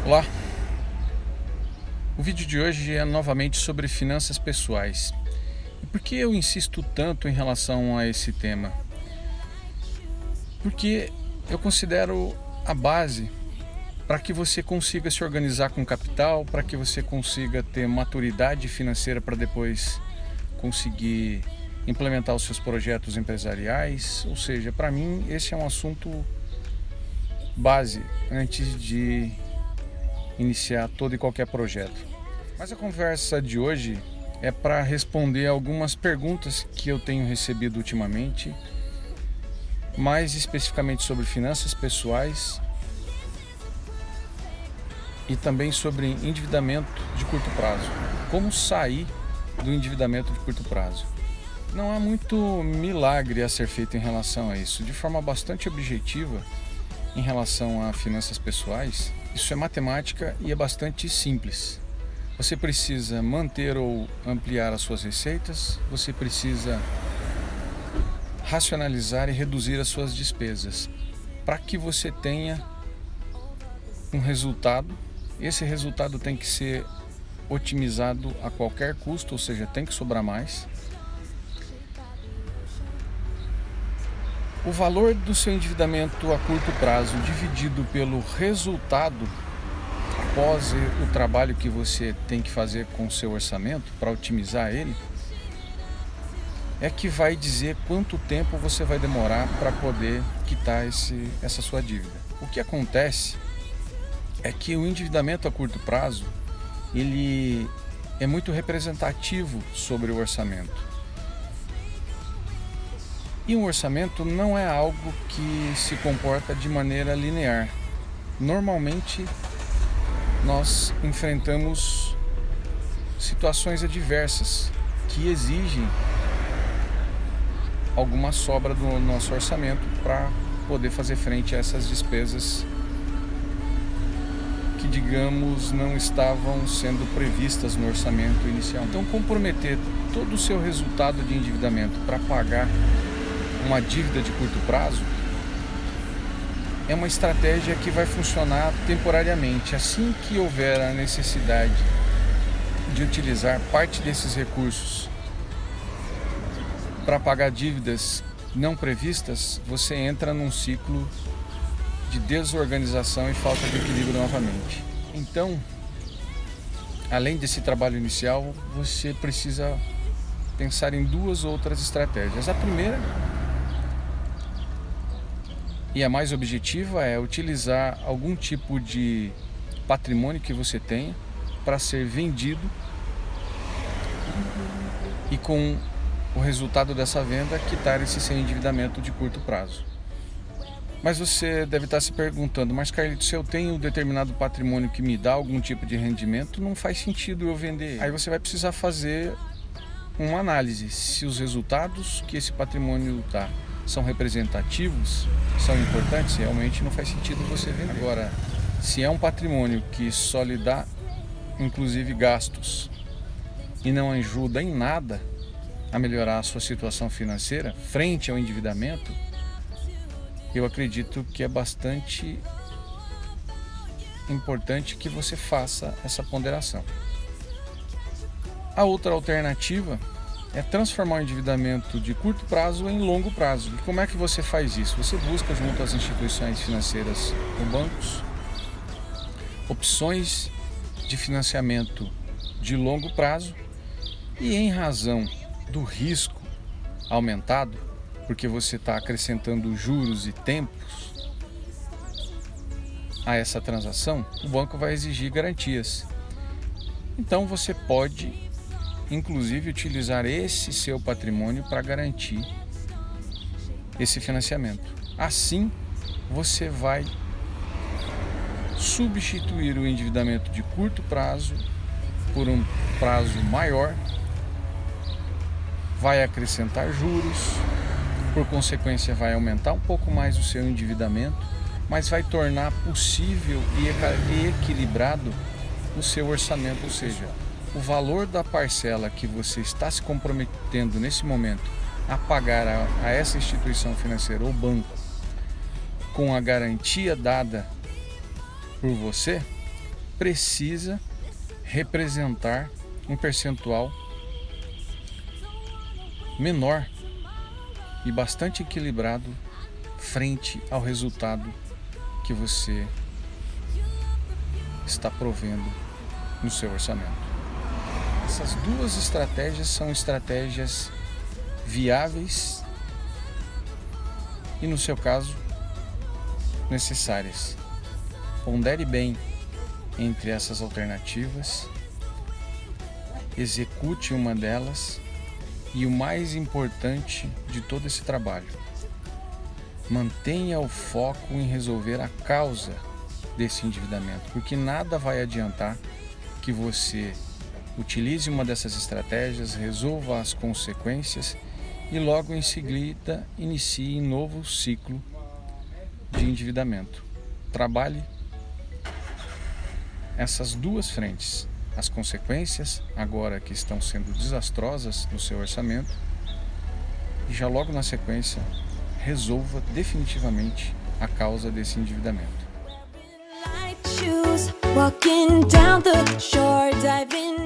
Olá, o vídeo de hoje é novamente sobre finanças pessoais. E por que eu insisto tanto em relação a esse tema? Porque eu considero a base para que você consiga se organizar com capital, para que você consiga ter maturidade financeira para depois conseguir implementar os seus projetos empresariais. Ou seja, para mim esse é um assunto base antes de iniciar todo e qualquer projeto. Mas a conversa de hoje é para responder algumas perguntas que eu tenho recebido ultimamente, mais especificamente sobre finanças pessoais e também sobre endividamento de curto prazo. Como sair do endividamento de curto prazo? Não há muito milagre a ser feito em relação a isso. De forma bastante objetiva, em relação a finanças pessoais, isso é matemática e é bastante simples. Você precisa manter ou ampliar as suas receitas, você precisa racionalizar e reduzir as suas despesas, para que você tenha um resultado. Esse resultado tem que ser otimizado a qualquer custo, ou seja, tem que sobrar mais. O valor do seu endividamento a curto prazo dividido pelo resultado após o trabalho que você tem que fazer com o seu orçamento para otimizar ele, é que vai dizer quanto tempo você vai demorar para poder quitar essa sua dívida. O que acontece é que o endividamento a curto prazo, ele é muito representativo sobre o orçamento. E um orçamento não é algo que se comporta de maneira linear. Normalmente, nós enfrentamos situações adversas que exigem alguma sobra do nosso orçamento para poder fazer frente a essas despesas que, digamos, não estavam sendo previstas no orçamento inicial. Então, comprometer todo o seu resultado de endividamento para pagar uma dívida de curto prazo é uma estratégia que vai funcionar temporariamente. Assim que houver a necessidade de utilizar parte desses recursos para pagar dívidas não previstas, você entra num ciclo de desorganização e falta de equilíbrio novamente. Então, além desse trabalho inicial, você precisa pensar em duas outras estratégias. A primeira, e a mais objetiva, é utilizar algum tipo de patrimônio que você tenha para ser vendido e, com o resultado dessa venda, quitar esse seu endividamento de curto prazo. Mas você deve estar se perguntando: mas Carlito, se eu tenho um determinado patrimônio que me dá algum tipo de rendimento, não faz sentido eu vender. Aí você vai precisar fazer uma análise se os resultados que esse patrimônio dá são representativos, são importantes. Realmente não faz sentido você vender. Agora, se é um patrimônio que só lhe dá inclusive gastos e não ajuda em nada a melhorar a sua situação financeira frente ao endividamento, eu acredito que é bastante importante que você faça essa ponderação. A outra alternativa é transformar o endividamento de curto prazo em longo prazo. E como é que você faz isso? Você busca junto às instituições financeiras ou bancos opções de financiamento de longo prazo, e em razão do risco aumentado, porque você está acrescentando juros e tempos a essa transação, o banco vai exigir garantias. Então você pode inclusive utilizar esse seu patrimônio para garantir esse financiamento. Assim, você vai substituir o endividamento de curto prazo por um prazo maior, vai acrescentar juros, por consequência vai aumentar um pouco mais o seu endividamento, mas vai tornar possível e equilibrado o seu orçamento, ou seja, o valor da parcela que você está se comprometendo nesse momento a pagar a essa instituição financeira ou banco com a garantia dada por você, precisa representar um percentual menor e bastante equilibrado frente ao resultado que você está provendo no seu orçamento. Essas duas estratégias são estratégias viáveis e, no seu caso, necessárias. Pondere bem entre essas alternativas, execute uma delas e, o mais importante de todo esse trabalho, mantenha o foco em resolver a causa desse endividamento, porque nada vai adiantar que você utilize uma dessas estratégias, resolva as consequências e logo em seguida inicie um novo ciclo de endividamento. Trabalhe essas duas frentes, as consequências agora que estão sendo desastrosas no seu orçamento, e já logo na sequência resolva definitivamente a causa desse endividamento. Walking down the shore, diving